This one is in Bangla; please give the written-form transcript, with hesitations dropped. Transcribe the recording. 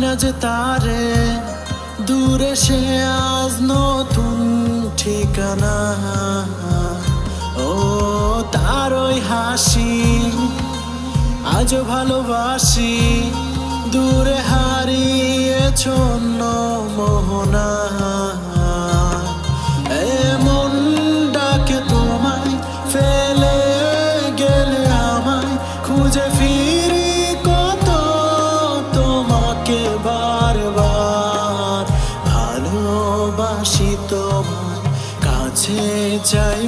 না যে তারে দূরে সে আজ নতুন ঠিকানা। ও তার ওই হাসি আজও ভালোবাসি, দূরে হারিয়ে ছন্ন মোহনা। এমন ডাকে তোমায় ফেলে গেলে আমায় খুঁজে ফিরি কত তোমাকে বারবার। ভালোবাসি তোমায়, কাছে চাই